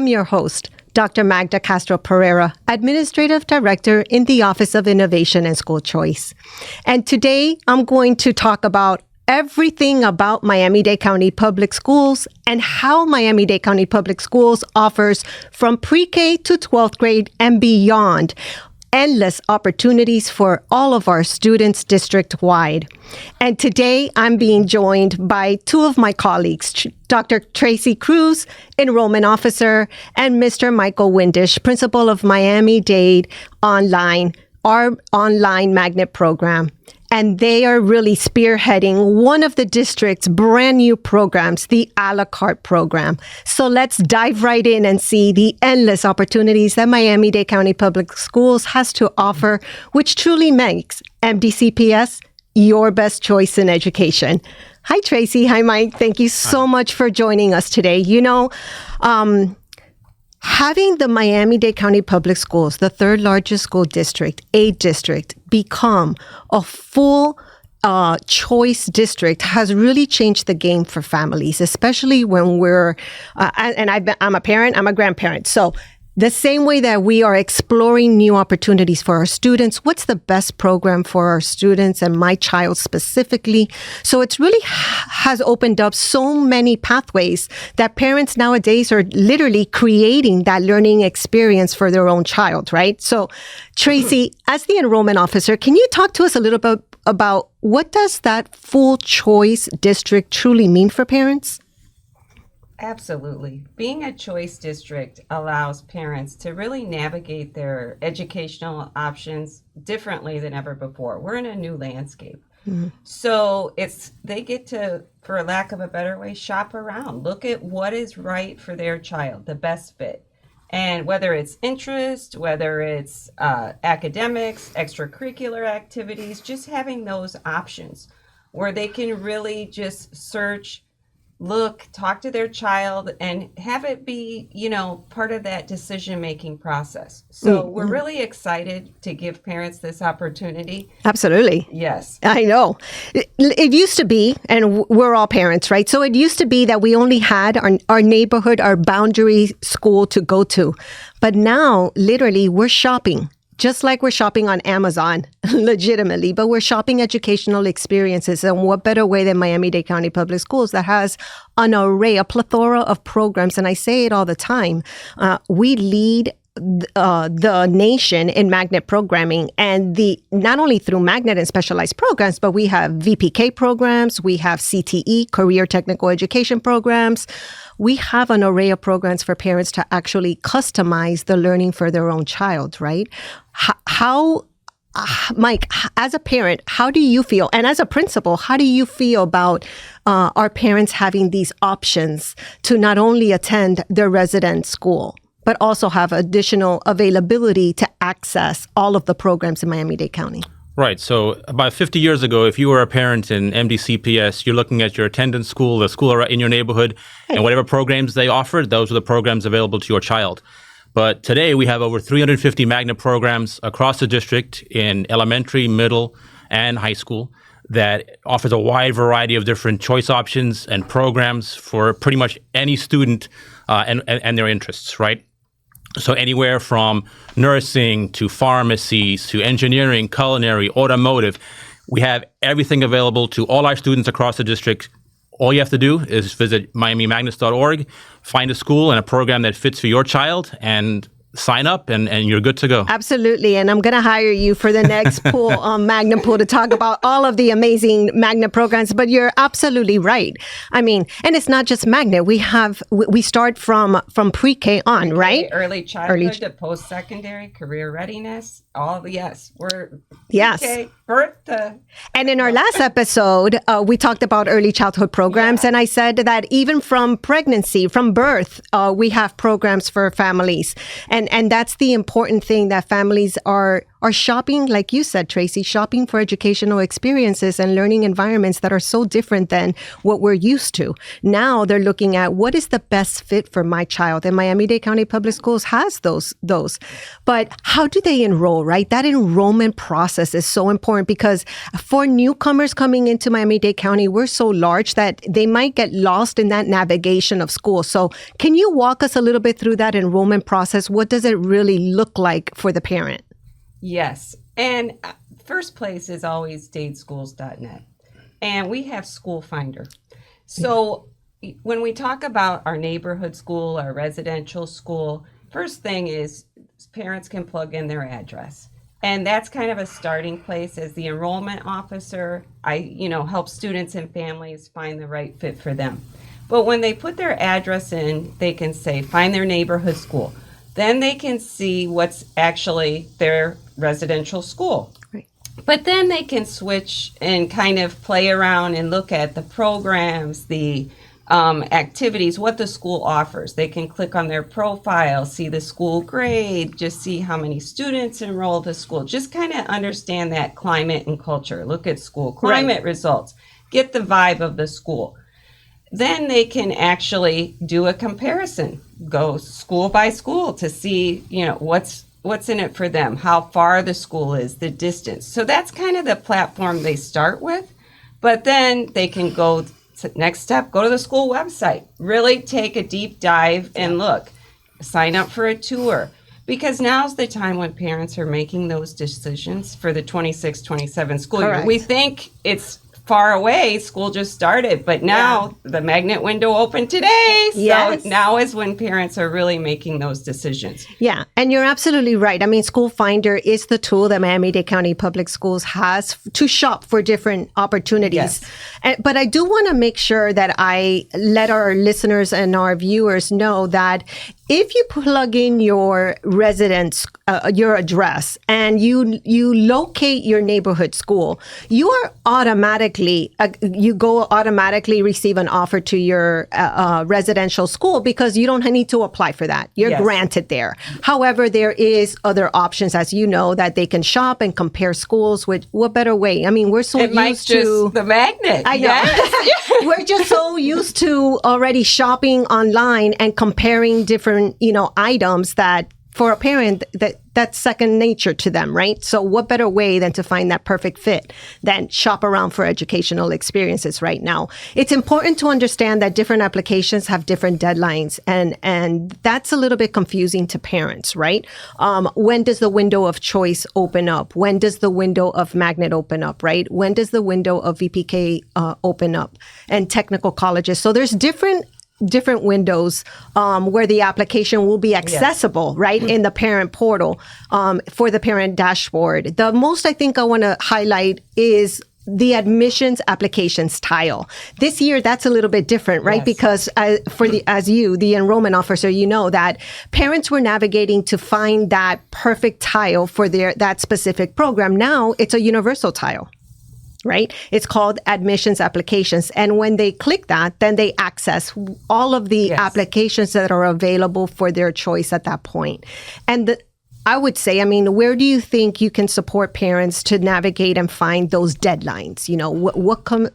your host, Dr. Magda Castro-Pereira, Administrative Director in the Office of Innovation and School Choice. And today I'm going to talk about everything about Miami-Dade County Public Schools and how Miami-Dade County Public Schools offers from pre-K to 12th grade and beyond endless opportunities for all of our students district-wide. And today I'm being joined by two of my colleagues, Dr. Tracey Cruz, Enrollment Officer, and Mr. Michael Windisch, Principal of Miami-Dade Online, our online magnet program. And they are really spearheading one of the district's brand new programs, the a la carte program. So let's dive right in and see the endless opportunities that Miami-Dade County Public Schools has to offer, which truly makes MDCPS your best choice in education. Hi, Tracey. Hi, Mike. Thank you so much for joining us today. You know, having the Miami-Dade County Public Schools, the third largest school district, a district, become a full choice district has really changed the game for families, especially when we're, I'm a parent, I'm a grandparent. So the same way that we are exploring new opportunities for our students, what's the best program for our students and my child specifically? So it's really has opened up so many pathways that parents nowadays are literally creating that learning experience for their own child, right? So Tracey, as the enrollment officer, can you talk to us a little bit about what does that full choice district truly mean for parents? Absolutely. Being a choice district allows parents to really navigate their educational options differently than ever before. We're in a new landscape. Mm-hmm. So they get to, for lack of a better way, shop around, look at what is right for their child, the best fit. And whether it's interest, whether it's academics, extracurricular activities, just having those options where they can really just search, look, talk to their child, and have it be, part of that decision-making process. So we're really excited to give parents this opportunity. Absolutely. Yes. I know. It used to be, and we're all parents, right? So it used to be that we only had our neighborhood, our boundary school to go to. But now, literally, we're shopping. Just like we're shopping on Amazon, legitimately, but we're shopping educational experiences. And what better way than Miami-Dade County Public Schools that has an array, a plethora of programs. And I say it all the time. We lead the nation in magnet programming, and not only through magnet and specialized programs, but we have VPK programs, we have CTE, career technical education programs. We have an array of programs for parents to actually customize the learning for their own child, right? How, Mike, as a parent, how do you feel? And as a principal, how do you feel about our parents having these options to not only attend their resident school, but also have additional availability to access all of the programs in Miami-Dade County? Right. So about 50 years ago, if you were a parent in MDCPS, you're looking at your attendance school, the school in your neighborhood, and whatever programs they offered, those were the programs available to your child. But today we have over 350 magnet programs across the district in elementary, middle, and high school that offers a wide variety of different choice options and programs for pretty much any student and their interests, right? So anywhere from nursing to pharmacies to engineering, culinary, automotive, we have everything available to all our students across the district. All you have to do is visit miamimagnets.org, find a school and a program that fits for your child, and sign up and you're good to go. Absolutely. And I'm going to hire you for the next pool, Magnet Pool, to talk about all of the amazing Magnet programs. But you're absolutely right. I mean, and it's not just Magnet. We start from pre-K on, right? Early childhood to post-secondary, career readiness, we're pre-K, birth to... And in our last episode, we talked about early childhood programs. And I said that even from pregnancy, from birth, we have programs for families. And that's the important thing, that families are are shopping, like you said, Tracey, shopping for educational experiences and learning environments that are so different than what we're used to. Now they're looking at what is the best fit for my child. And Miami-Dade County Public Schools has those. But how do they enroll, right? That enrollment process is so important because for newcomers coming into Miami-Dade County, we're so large that they might get lost in that navigation of school. So can you walk us a little bit through that enrollment process? What does it really look like for the parent? Yes. And first place is always dadeschools.net. And we have School Finder. So when we talk about our neighborhood school, our residential school, first thing is parents can plug in their address. And that's kind of a starting place. As the enrollment officer, I help students and families find the right fit for them. But when they put their address in, they can say, find their neighborhood school. Then they can see what's actually their residential school. Right. But then they can switch and kind of play around and look at the programs, the activities, what the school offers. They can click on their profile, see the school grade, just see how many students enroll the school, just kind of understand that climate and culture. Look at school climate results, get the vibe of the school. Then they can actually do a comparison, go school by school to see, what's in it for them, how far the school is, the distance. So that's kind of the platform they start with. But then they can go to next step, go to the school website, really take a deep dive and look, sign up for a tour. Because now's the time when parents are making those decisions for the 26-27 school year. We think it's far away, school just started, but now the magnet window opened today. So now is when parents are really making those decisions. Yeah, and you're absolutely right. I mean, School Finder is the tool that Miami-Dade County Public Schools has to shop for different opportunities. Yes. But I do want to make sure that I let our listeners and our viewers know that if you plug in your residence, your address, and you locate your neighborhood school, you are automatically receive an offer to your residential school because you don't need to apply for that. You're granted there. However, there is other options, as you know, that they can shop and compare schools. With what better way? I mean, we're so used to the magnet. I know. Yes. We're just so used to already shopping online and comparing different, items that for a parent that's second nature to them, right? So what better way than to find that perfect fit than shop around for educational experiences right now? It's important to understand that different applications have different deadlines, and that's a little bit confusing to parents, right? When does the window of choice open up? When does the window of magnet open up, right? When does the window of VPK open up? And technical colleges. So there's different windows where the application will be accessible, right, in the parent portal for the parent dashboard. The most I think I want to highlight is the admissions applications tile. This year, that's a little bit different, right? Yes. Because as the enrollment officer, you know that parents were navigating to find that perfect tile for that specific program. Now it's a universal tile. Right? It's called admissions applications. And when they click that, then they access all of the applications that are available for their choice at that point. And I would say, where do you think you can support parents to navigate and find those deadlines?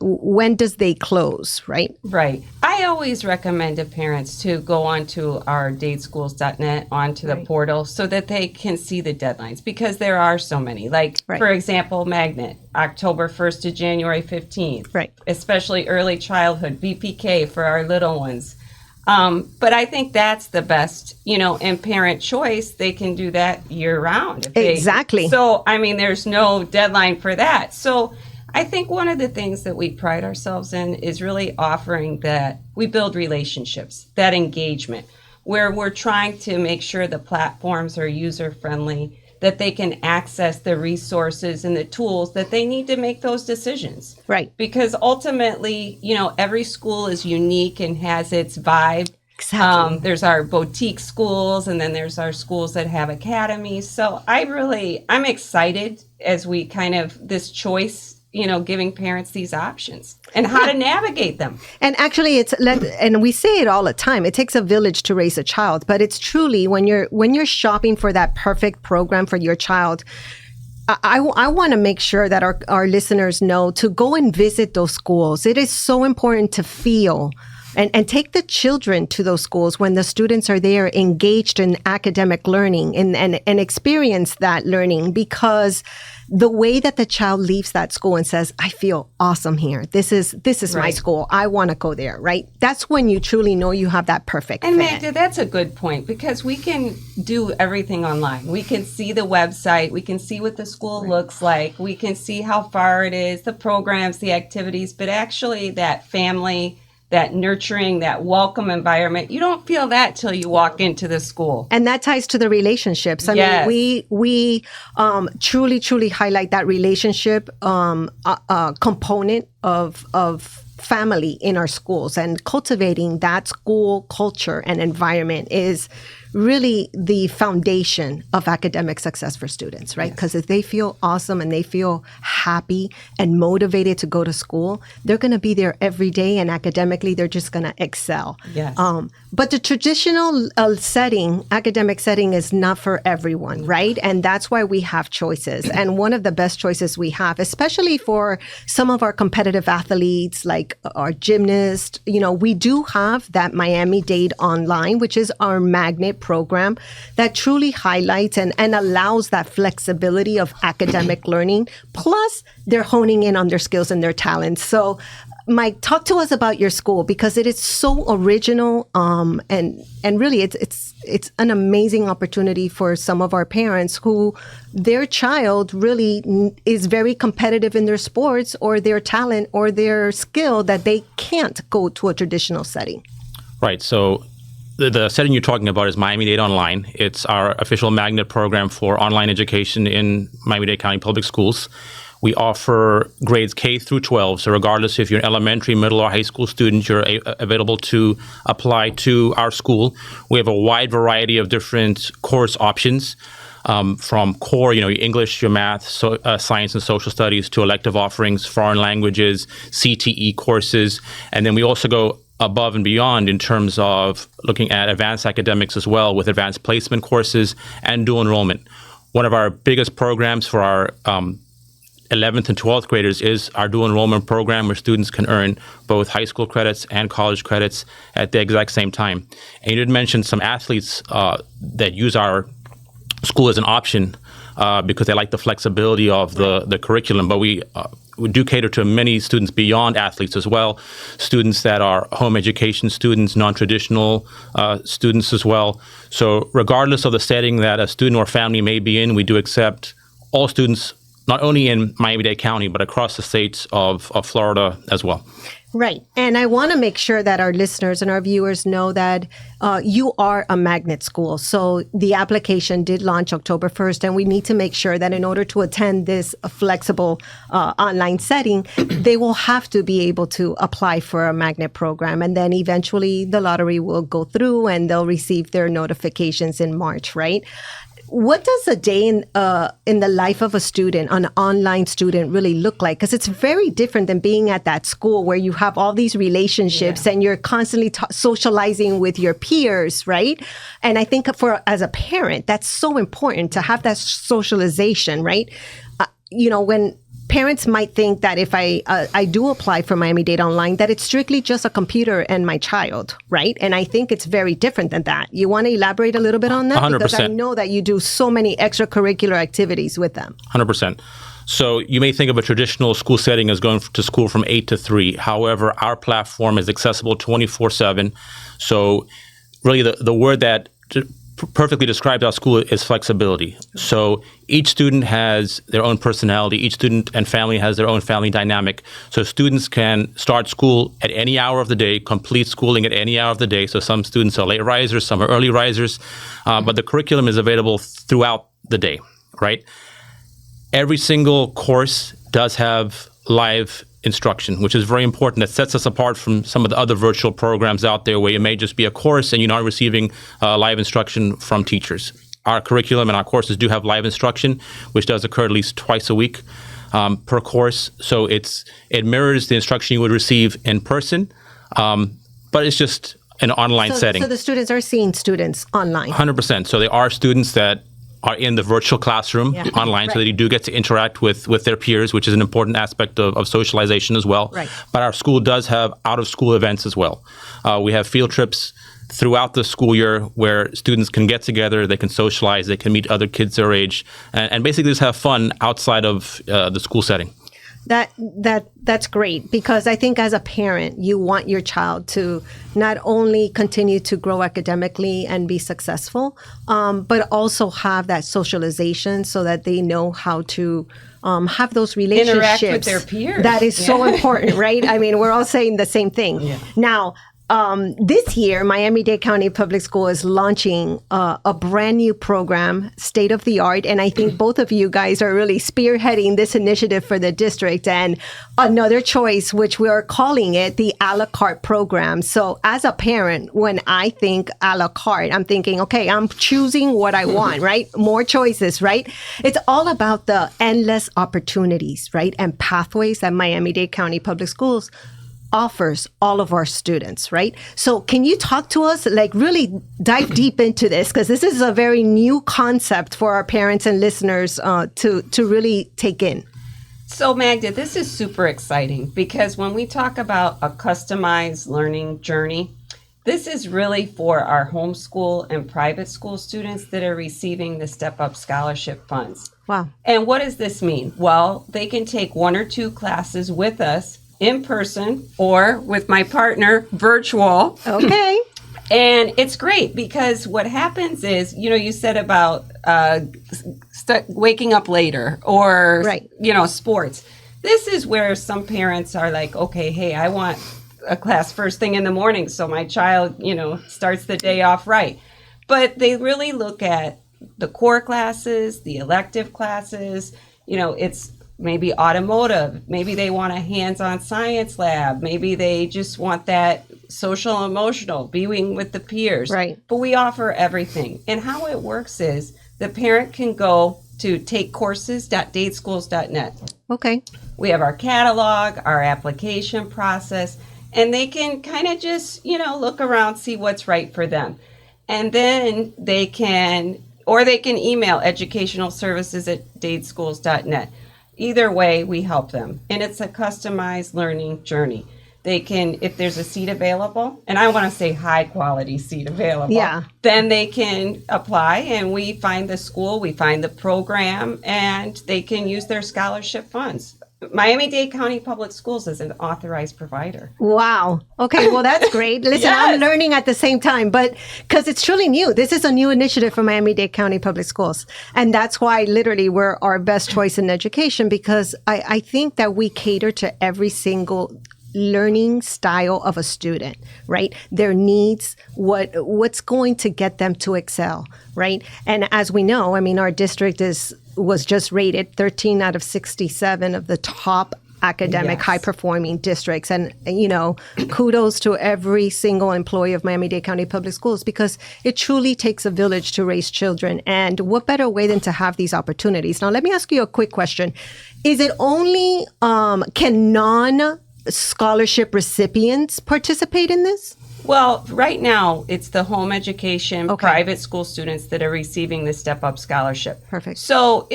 When does they close, right? Right. I always recommend to parents to go onto our dadeschools.net, onto the portal, so that they can see the deadlines, because there are so many. For example, Magnet, October 1st to January 15th. Right. Especially early childhood, BPK for our little ones. But I think that's the best, in parent choice. They can do that year round. Exactly. So, there's no deadline for that. So I think one of the things that we pride ourselves in is really offering that we build relationships, that engagement, where we're trying to make sure the platforms are user-friendly, that they can access the resources and the tools that they need to make those decisions. Right. Because ultimately, every school is unique and has its vibe. Exactly. There's our boutique schools, and then there's our schools that have academies. So I'm excited as we this choice, giving parents these options and how to navigate them. And actually, and we say it all the time, it takes a village to raise a child, but it's truly when you're shopping for that perfect program for your child, I want to make sure that our listeners know to go and visit those schools. It is so important to feel and take the children to those schools when the students are there engaged in academic learning and experience that learning, because the way that the child leaves that school and says, I feel awesome here. This is my Right. school. I want to go there, right? That's when you truly know you have that perfect And fit. Magda, that's a good point, because we can do everything online. We can see the website. We can see what the school looks like. We can see how far it is, the programs, the activities, but actually that family, that nurturing, that welcome environment, you don't feel that till you walk into the school. And that ties to the relationships. I Yes. mean, we truly highlight that relationship component of family in our schools, and cultivating that school culture and environment is really the foundation of academic success for students, right? Because if they feel awesome and they feel happy and motivated to go to school, they're going to be there every day, and academically, they're just going to excel. Yes. But the traditional academic setting is not for everyone, right? And that's why we have choices. And one of the best choices we have, especially for some of our competitive athletes, like our gymnasts, we do have that Miami-Dade Online, which is our magnet program that truly highlights and allows that flexibility of academic learning. Plus, they're honing in on their skills and their talents. So, Mike, talk to us about your school, because it is so original, and really it's an amazing opportunity for some of our parents who their child really is very competitive in their sports or their talent or their skill that they can't go to a traditional setting. Right. So the setting you're talking about is Miami-Dade Online. It's our official magnet program for online education in Miami-Dade County Public Schools. We offer grades K through 12. So regardless if you're an elementary, middle, or high school student, you're available to apply to our school. We have a wide variety of different course options, from core, your English, your math, science and social studies, to elective offerings, foreign languages, CTE courses. And then we also go above and beyond in terms of looking at advanced academics as well, with advanced placement courses and dual enrollment. One of our biggest programs for our 11th and 12th graders is our dual enrollment program, where students can earn both high school credits and college credits at the exact same time. And you did mention some athletes that use our school as an option because they like the flexibility of the curriculum, but we do cater to many students beyond athletes as well, students that are home education students, non-traditional students as well. So regardless of the setting that a student or family may be in, we do accept all students, not only in Miami-Dade County, but across the states of Florida as well. Right. And I want to make sure that our listeners and our viewers know that you are a magnet school. So the application did launch October 1st, and we need to make sure that in order to attend this flexible online setting, they will have to be able to apply for a magnet program. And then eventually the lottery will go through and they'll receive their notifications in March, right? What does a day in the life of a student, an online student, really look like? Because it's very different than being at that school where you have all these relationships and you're constantly socializing with your peers, right? And I think as a parent, that's so important to have that socialization, right? When parents might think that if I do apply for Miami-Dade Online, that it's strictly just a computer and my child, right? And I think it's very different than that. You want to elaborate a little bit on that? 100%. Because I know that you do so many extracurricular activities with them. 100%. So you may think of a traditional school setting as going to school from 8 to 3. However, our platform is accessible 24/7. So really the word that perfectly describes our school is flexibility. So each student has their own personality. Each student and family has their own family dynamic. So students can start school at any hour of the day, complete schooling at any hour of the day. So some students are late risers, some are early risers, but the curriculum is available throughout the day, right? Every single course does have live instruction, which is very important. That sets us apart from some of the other virtual programs out there where it may just be a course and you're not receiving live instruction from teachers. Our curriculum and our courses do have live instruction, which does occur at least twice a week per course. So it mirrors the instruction you would receive in person, but it's just an online setting. So the students are seeing students online. 100%. So there are students that are in the virtual classroom online, so that you do get to interact with their peers, which is an important aspect of socialization as well. Right. But our school does have out-of-school events as well. We have field trips throughout the school year where students can get together, they can socialize, they can meet other kids their age, and basically just have fun outside of the school setting. That's great, because I think as a parent, you want your child to not only continue to grow academically and be successful, but also have that socialization so that they know how to have those relationships. Interact with their peers. That is so important, right? I mean, we're all saying the same thing. Yeah. Now, this year, Miami-Dade County Public School is launching a brand new program, state of the art. And I think both of you guys are really spearheading this initiative for the district. And another choice, which we are calling it the a la carte program. So as a parent, when I think a la carte, I'm thinking, okay, I'm choosing what I want, right? More choices, right? It's all about the endless opportunities, right? And pathways that Miami-Dade County Public Schools offers all of our students, right? So can you talk to us, like really dive deep into this? Because this is a very new concept for our parents and listeners to really take in. So Magda, this is super exciting because when we talk about a customized learning journey, this is really for our homeschool and private school students that are receiving the Step Up Scholarship funds. Wow. And what does this mean? Well, they can take 1 or 2 classes with us in person or with my partner virtual. Okay. And it's great because what happens is, you said about waking up later or, right. Sports. This is where some parents are like, okay, hey, I want a class first thing in the morning so my child, starts the day off right. But they really look at the core classes, the elective classes, it's maybe automotive, maybe they want a hands-on science lab, maybe they just want that social emotional, being with the peers. Right. But we offer everything. And how it works is the parent can go to takecourses.dadeschools.net. Okay. We have our catalog, our application process, and they can kind of just, look around, see what's right for them. And then they can email educationalservices@dadeschools.net. Either way, we help them. And it's a customized learning journey. They can, if there's a seat available, and I want to say high quality seat available, then they can apply and we find the school, we find the program, and they can use their scholarship funds. Miami-Dade County Public Schools is an authorized provider. Wow. Okay, well, that's great. Listen, yes. I'm learning at the same time, but because it's truly new. This is a new initiative for Miami-Dade County Public Schools. And that's why literally we're our best choice in education, because I think that we cater to every single learning style of a student, right? Their needs, what's going to get them to excel, right? And as we know, I mean, our district was just rated 13 out of 67 of the top academic high-performing districts. And, kudos to every single employee of Miami-Dade County Public Schools, because it truly takes a village to raise children. And what better way than to have these opportunities? Now, let me ask you a quick question. Is it only, can non-scholarship recipients participate in this? Well, right now, it's the home education private school students that are receiving the Step Up Scholarship. Perfect. So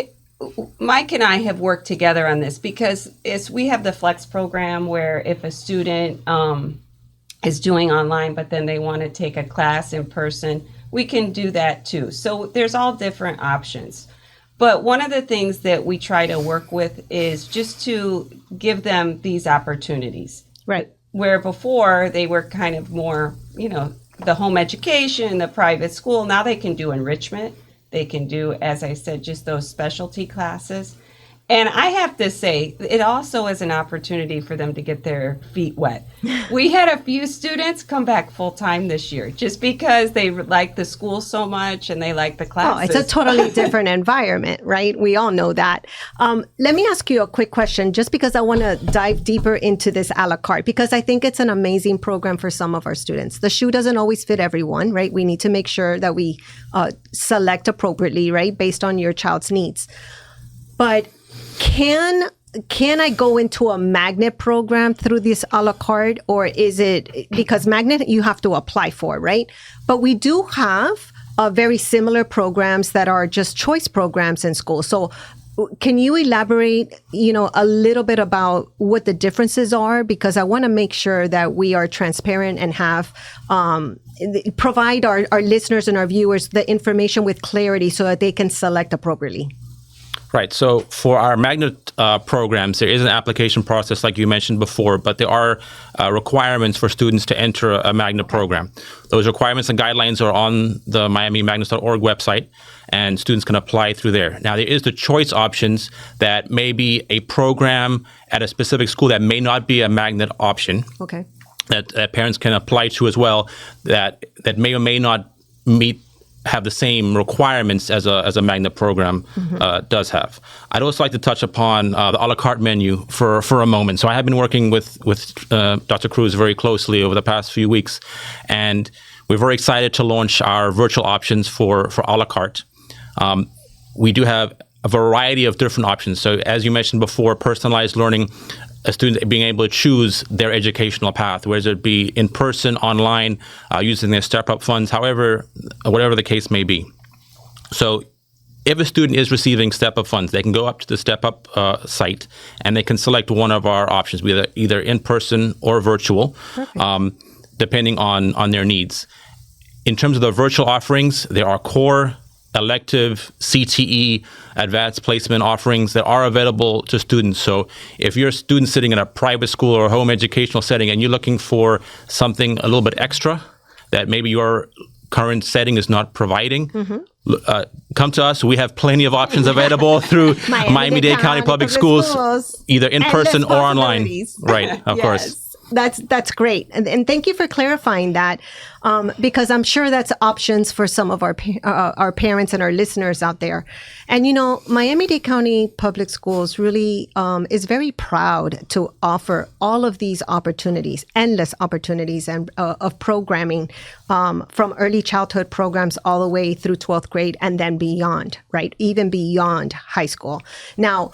Mike and I have worked together on this because we have the Flex program where if a student is doing online, but then they want to take a class in person, we can do that too. So there's all different options. But one of the things that we try to work with is just to give them these opportunities. Right. Where before they were kind of more, the home education, the private school. Now they can do enrichment. They can do, as I said, just those specialty classes. And I have to say, it also is an opportunity for them to get their feet wet. We had a few students come back full-time this year just because they like the school so much and they like the classes. Oh, it's a totally different environment, right? We all know that. Let me ask you a quick question, just because I want to dive deeper into this a la carte, because I think it's an amazing program for some of our students. The shoe doesn't always fit everyone, right? We need to make sure that we select appropriately, right, based on your child's needs. But can I go into a magnet program through this a la carte, or is it, because magnet you have to apply for, right? But we do have very similar programs that are just choice programs in school. So can you elaborate, a little bit about what the differences are? Because I want to make sure that we are transparent and have provide our listeners and our viewers the information with clarity so that they can select appropriately. Right. So for our magnet programs, there is an application process like you mentioned before, but there are requirements for students to enter a magnet program. Those requirements and guidelines are on the MiamiMagnets.org website, and students can apply through there. Now, there is the choice options that may be a program at a specific school that may not be a magnet option. Okay. That parents can apply to as well, that may or may not have the same requirements as a magnet program does have. I'd also like to touch upon the a la carte menu for a moment. So I have been working with Dr. Cruz very closely over the past few weeks, and we're very excited to launch our virtual options for a la carte. We do have a variety of different options. So as you mentioned before, personalized learning, a student being able to choose their educational path, whether it be in person, online, using their step-up funds, whatever the case may be. So if a student is receiving step-up funds, they can go up to the step-up site and they can select one of our options, either in person or virtual, depending on their needs. In terms of the virtual offerings, there are core, elective, CTE, advanced placement offerings that are available to students. So if you're a student sitting in a private school or a home educational setting and you're looking for something a little bit extra that maybe your current setting is not providing, come to us. We have plenty of options available through Miami-Dade County Public Schools, either in person or online. Right, of course. That's great. And thank you for clarifying that, because I'm sure that's options for some of our parents and our listeners out there. And, Miami-Dade County Public Schools really is very proud to offer all of these opportunities, endless opportunities and of programming from early childhood programs all the way through 12th grade and then beyond, right? Even beyond high school. Now,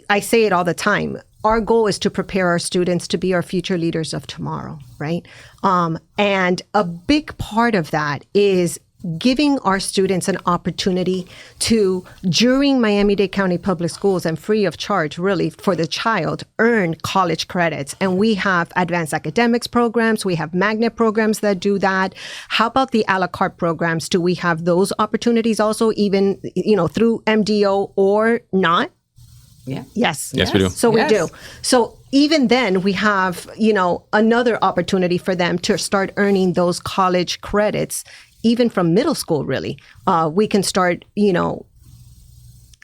I say it all the time. Our goal is to prepare our students to be our future leaders of tomorrow, right? And a big part of that is giving our students an opportunity to, during Miami-Dade County Public Schools and free of charge, really, for the child, earn college credits. And we have advanced academics programs. We have magnet programs that do that. How about the a la carte programs? Do we have those opportunities also, even, through MDO or not? Yeah. Yes, we do. So we do. So even then we have, another opportunity for them to start earning those college credits, even from middle school, really. We can start,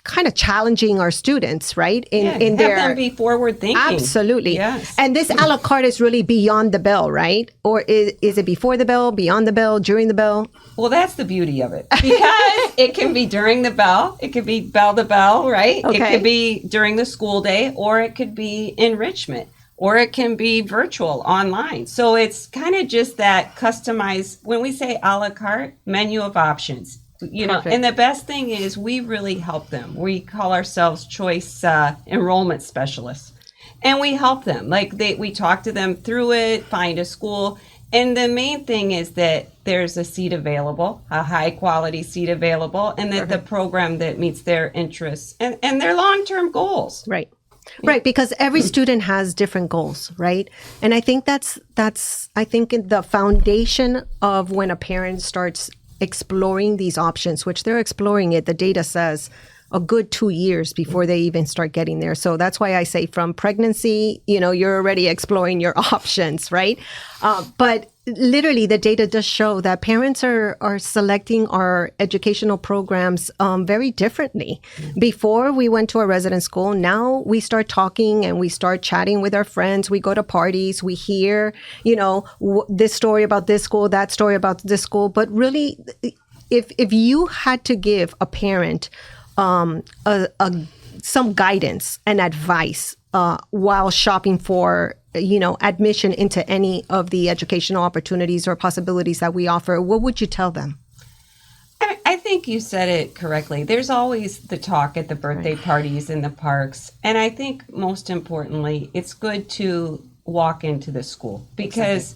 kind of challenging our students, right? Have them be forward thinking. Absolutely. Yes. And this a la carte is really beyond the bell, right? Or is it before the bell, beyond the bell, during the bell? Well, that's the beauty of it, because it can be during the bell, it could be bell to bell, right? Okay. It could be during the school day, or it could be enrichment, or it can be virtual online. So it's kind of just that customized, when we say a la carte, menu of options. Perfect. And the best thing is we really help them. We call ourselves choice enrollment specialists, and we help them. We talk to them through it, find a school. And the main thing is that there's a seat available, a high quality seat available, and that the program that meets their interests and their long-term goals. Right. Right, because every student has different goals, right? And I think that's I think the foundation of when a parent starts exploring these options, which they're exploring it, the data says a good 2 years before they even start getting there. So that's why I say from pregnancy, you're already exploring your options, right? But literally the data does show that parents are selecting our educational programs very differently. Before we went to a resident school, now we start talking and we start chatting with our friends. We go to parties, we hear, this story about this school, that story about this school. But really, if you had to give a parent some guidance and advice while shopping for admission into any of the educational opportunities or possibilities that we offer, what would you tell them? I think you said it correctly. There's always the talk at the birthday parties in the parks. And I think most importantly, it's good to walk into the school, because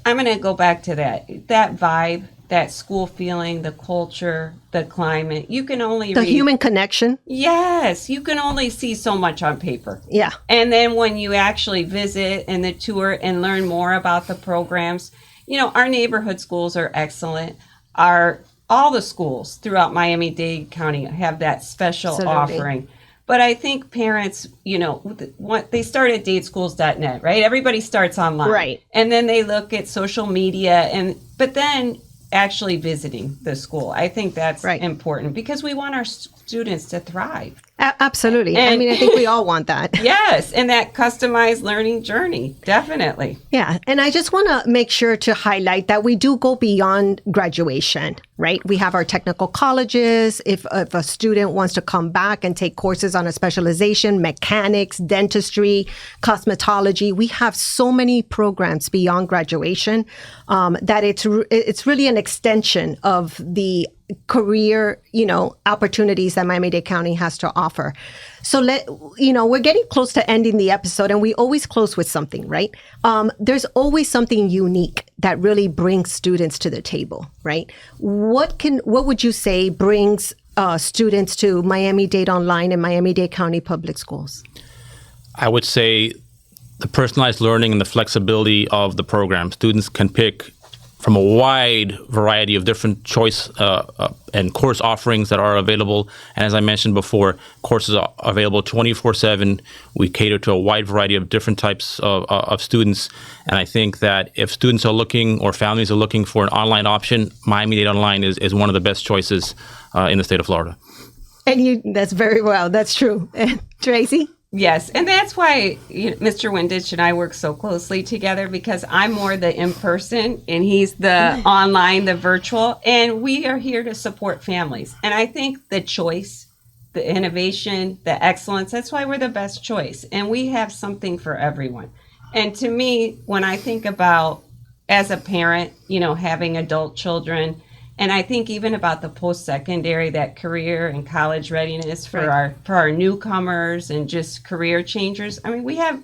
I'm going to go back to that vibe, that school feeling, the culture, the climate. You can only The human connection. Yes, you can only see so much on paper. Yeah. And then when you actually visit and the tour and learn more about the programs, our neighborhood schools are excellent. All the schools throughout Miami-Dade County have that special Absolutely. offering. But I think parents, they start at dadeschools.net, right? Everybody starts online. Right. And then they look at social media, but then actually visiting the school. I think that's important because we want our students to thrive. Absolutely. I think we all want that. Yes. And that customized learning journey. Definitely. Yeah. And I just want to make sure to highlight that we do go beyond graduation, right? We have our technical colleges. If a student wants to come back and take courses on a specialization, mechanics, dentistry, cosmetology, we have so many programs beyond graduation that it's really an extension of the career, opportunities that Miami-Dade County has to offer. So we're getting close to ending the episode, and we always close with something, right? There's always something unique that really brings students to the table, right? What would you say brings students to Miami-Dade Online and Miami-Dade County Public Schools? I would say the personalized learning and the flexibility of the program. Students can pick from a wide variety of different choice and course offerings that are available. And as I mentioned before, courses are available 24/7. We cater to a wide variety of different types of students. And I think that if students are looking or families are looking for an online option, Miami-Dade Online is one of the best choices in the state of Florida. And that's very well. That's true. Tracey? Yes, and that's why Mr. Windisch and I work so closely together, because I'm more the in-person and he's the online, the virtual, and we are here to support families. And I think the choice, the innovation, the excellence, that's why we're the best choice. And we have something for everyone. And to me, when I think about, as a parent, having adult children, and I think even about the post-secondary, that career and college readiness for our newcomers and just career changers. I mean, we have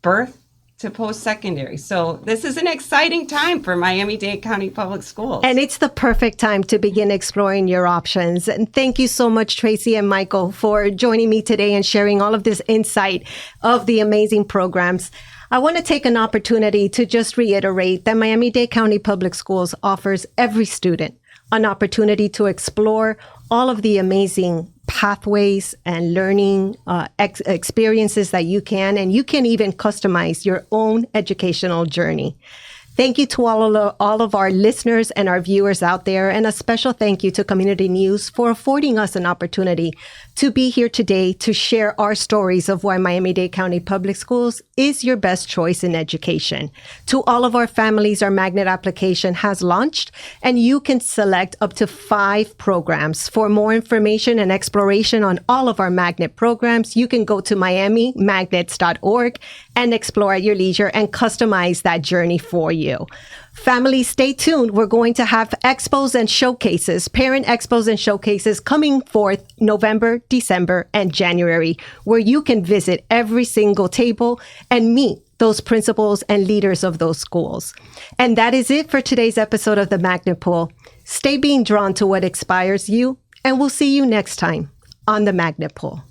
birth to post-secondary. So this is an exciting time for Miami-Dade County Public Schools. And it's the perfect time to begin exploring your options. And thank you so much, Tracey and Michael, for joining me today and sharing all of this insight of the amazing programs. I want to take an opportunity to just reiterate that Miami-Dade County Public Schools offers every student an opportunity to explore all of the amazing pathways and learning experiences that you can, and you can even customize your own educational journey. Thank you to all of our listeners and our viewers out there, and a special thank you to Community News for affording us an opportunity to be here today to share our stories of why Miami-Dade County Public Schools is your best choice in education. To all of our families, our magnet application has launched, and you can select up to 5 programs. For more information and exploration on all of our magnet programs, you can go to miamimagnets.org and explore at your leisure and customize that journey for you. Families, stay tuned. We're going to have expos and showcases, parent expos and showcases coming forth November, December, and January, where you can visit every single table and meet those principals and leaders of those schools. And that is it for today's episode of the Magnet Pool. Stay being drawn to what inspires you, and we'll see you next time on the Magnet Pool.